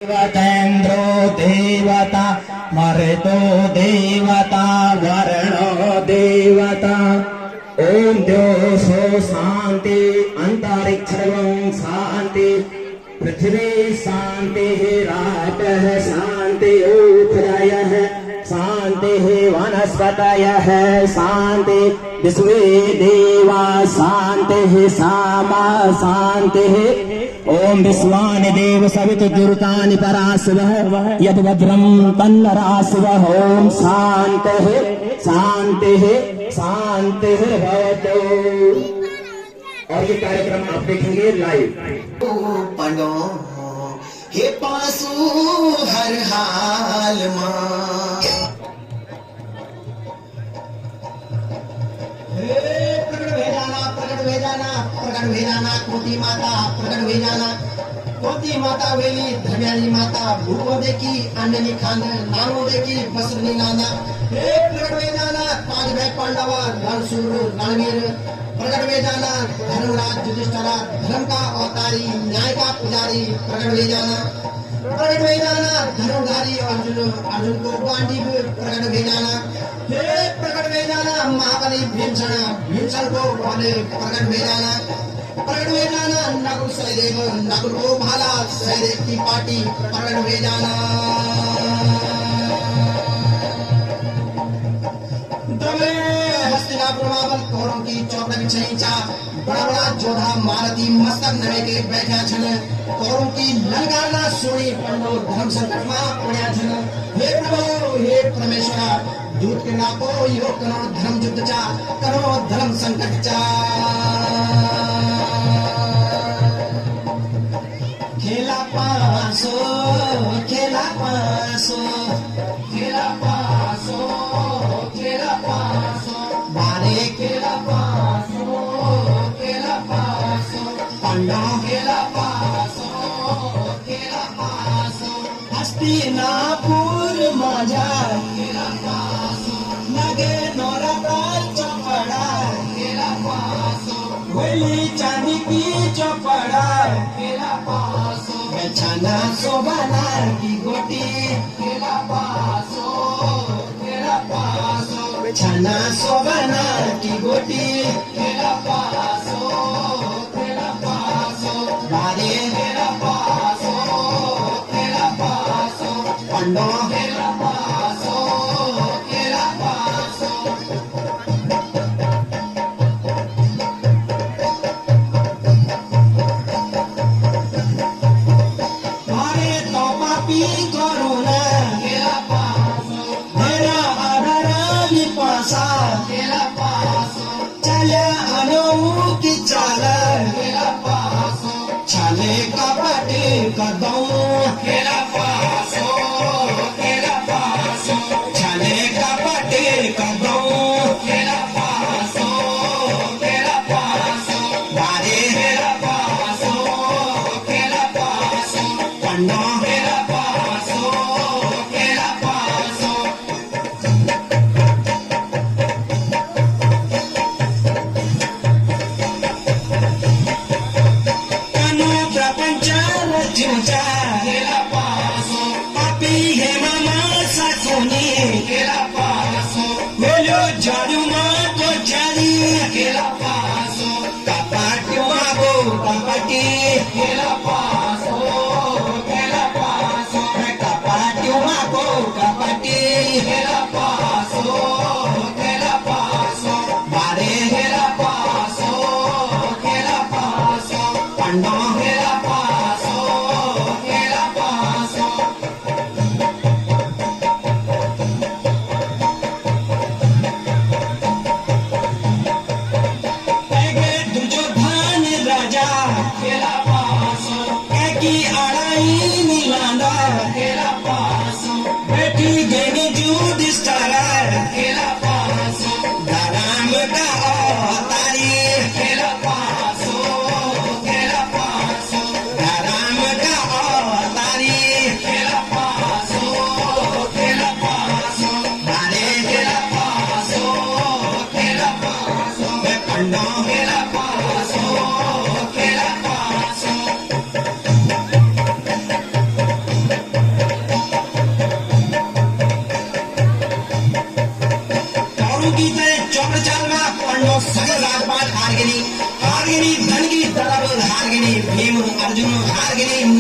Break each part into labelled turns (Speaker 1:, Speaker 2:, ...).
Speaker 1: देवतेन्द्रो देवता मरुतो देवता वरुणो देवता ओम द्योषो शांति अंतरिक्षं शांति पृथ्वी शांति रापः शांति उभयः शांति वनस्पतयः शांति विश्वे देवा शांति सामा शांति ओम विश्वानि देव सवितुर्जुतानि पराशवः यद भद्रं तन्नराशवः ओम शांतिः शांतिः शांतिः भवतु। और ये कार्यक्रम आप देखेंगे लाइव।
Speaker 2: पढ़ो हे पासु हर हाल मां प्रकट भेजाना कोटी माता प्रकट भेजाना कोटी माता वेली धर्म्याली माता भूको देखी अन्ननी खान नानो देखी बसरनी नाना हे प्रकट भेजाना पांच भाई पांडवा रणशूर रणवीर प्रकट भेजाना धर्मराज युधिष्ठिर धर्म का अवतारी न्याय का पुजारी प्रकट भेजाना प्रकट भेजाना धनुर्धारी अर्जुन को पांडिव प्रकट भेजाना हे प्रकट भेजाना महाबली भीमसेन को वाले प्रकट भेजाना प्रकट भेजाना नकुल सहदेव नकुल को भाला सहदेव की पार्टी प्रकट भेजाना हस्तिनापुर महाबल कौरों की चौकड़ छईचा बड़ा बड़ा जोधा मारती मस्तक नवे के बैठा छन कौरों की ललकारना सुनी पंडो धर्म संकट में पड़ा छन हे प्रभु हे परमेश्वर दूत के नापो यो करो धर्म युद्ध चा करो धर्म संकट चा खेला पासो खेला पासो खेला पासो खेला पासो बारे खेला पासो खेला पासो पंडो खेला पासो खेला पासो हस्तिनापुर माझा खेला पासो नगे नौरातार चौपड़ा खेला पासो वेली चांदी की चौपड़ा खेला पासो बेचाना सोबाना की गोटी खेला पासो खेला पासो बेचाना सोबाना की गोटी खेला पासो खेला पासो बारे खेला पासो खेला पासो पंडो खेला पासो खेला पासो मारे तो पापी करुणा खेला पासो मेरा आधार निपासा खेला पासो चले अनु की चाला खेला पासो चले कपटे कदम खेला पासो खेला पासो चले कपटे कदम खेला पासो खेला पासो बारे खेला पासो खेला पासो पंडो खेला पासो खेला पासो कनु प्रपंच रचुचा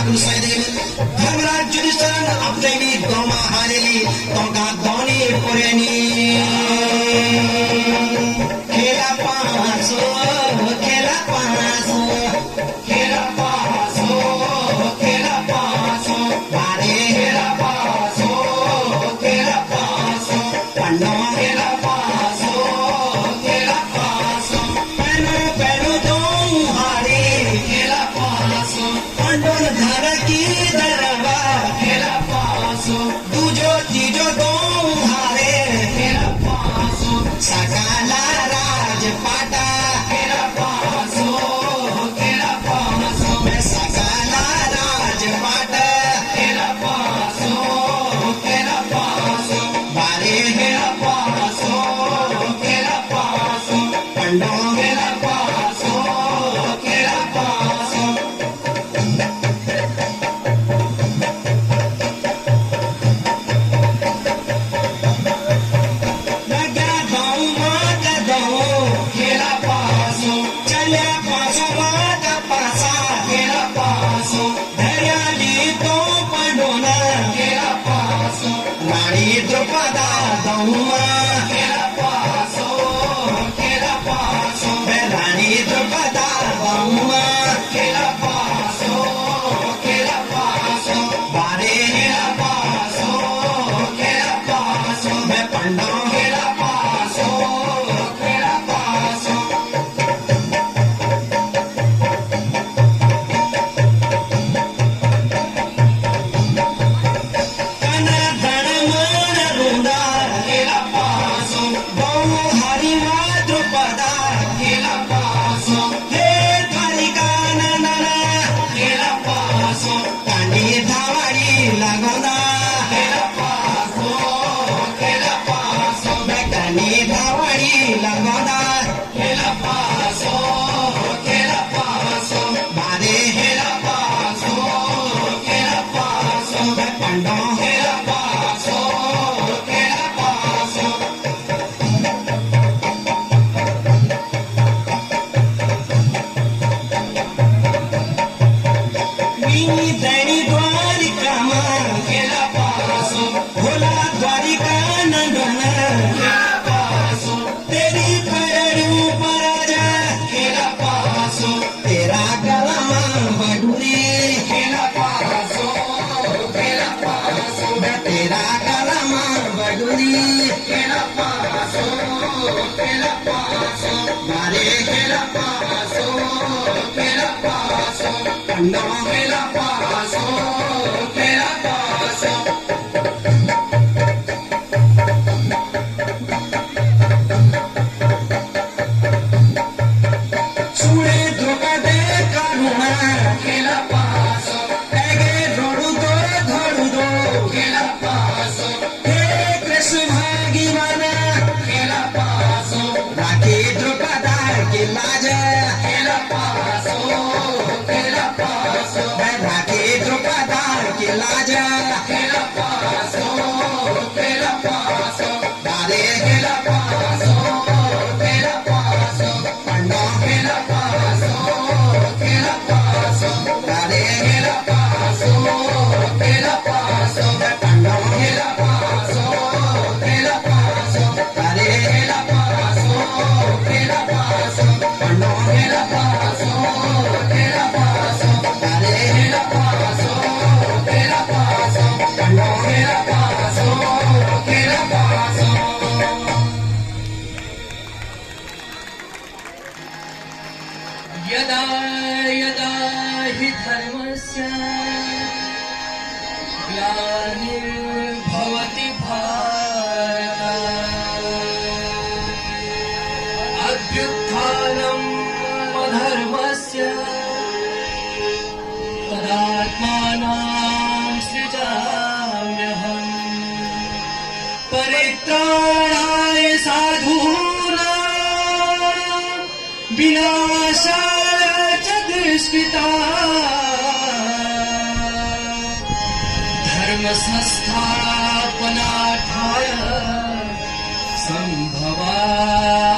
Speaker 2: व्याकुल सैदेव धर्मराज युधिष्ठिर अपजयली दोमा हारेली तोका दोनी पुरेनी खेला पासो खेला पासो खेला पासो खेला पासो बारे खेला पासो खेला पासो पन्नो खेला पासो खेला पासो पेनो पेनो दों हारे खेला पासो पंडोल घर की दरबा खेला पासो दूजो तीजो दों हारे खेला पासो सकाला राजपाटा खेला पासो खेला पासो सकाला राजपाटा खेला पासो खेला पासो बारे खेला पासो खेला पासो पंडो खेला पासो खेला पासो लगा गाँव माता गाँव खेला पासो चले पासो माता पासा खेला पासो धैर्याली तो पंडोना खेला पासो रानी द्रौपदा दौमा खेला पासो खेला पासो रानी द्रौपदा दौमा खेला पासो खेला पासो बारे खेला पासो खेला पासो मैं पंडो खेला पासो खेला पासो कना धन मन रुंदा खेला पासो बहु हरि द्रौपदा खेला पासो हे द्वारिका नंदना खेला पासो कांडी धावाडी लागोना खेला पासो खेला पासो कांडी धावाडी लागोना खेला पासो खेला पासो बारे खेला पासो खेला पासो पंडो खेला पासो खेला पासो मिनी दैनी द्वारिका में खेला पासो भोला द्वारिका नंदना खेला पासो तेरी खड़रू पराजा खेला पासो तेरा गला में बडूरी खेला पासो खेला पासो तेरा गला में बडूरी खेला पासो खेला पासो मारे खेला पासो खेला पासो पंडो खेला पासो खेला पासो सुने द्रौपदे कानुना खेला पासो एगे रोडू दो खेला पासो हे कृष्ण भागी माना खेला पासो राखी द्रौपदा की लाज खेला पासो खेला पासो राखी द्रौपदा की लाज खेला पासो खेला पासो बारे खेला पासो खेला पासो पंडो खेला पासो खेला पासो बारे खेला पासो खेला पासो पंडो खेला पासो खेला पासो बारे खेला पासो खेला पासो पंडो खेला पासो खेला पासो बारे खेला पासो खेला पासो पंडो खेला पासो खेला पासो
Speaker 3: यदा यदा हि धर्मस्य ग्लानिर्भवति भारत अभ्युत्थानम् अधर्मस्य तदात्मानं सृजाम्यहम् परित्राणाय साधूनां विनाशाय च दुष्कृताम् धर्म संस्थापनार्थाय संभवामि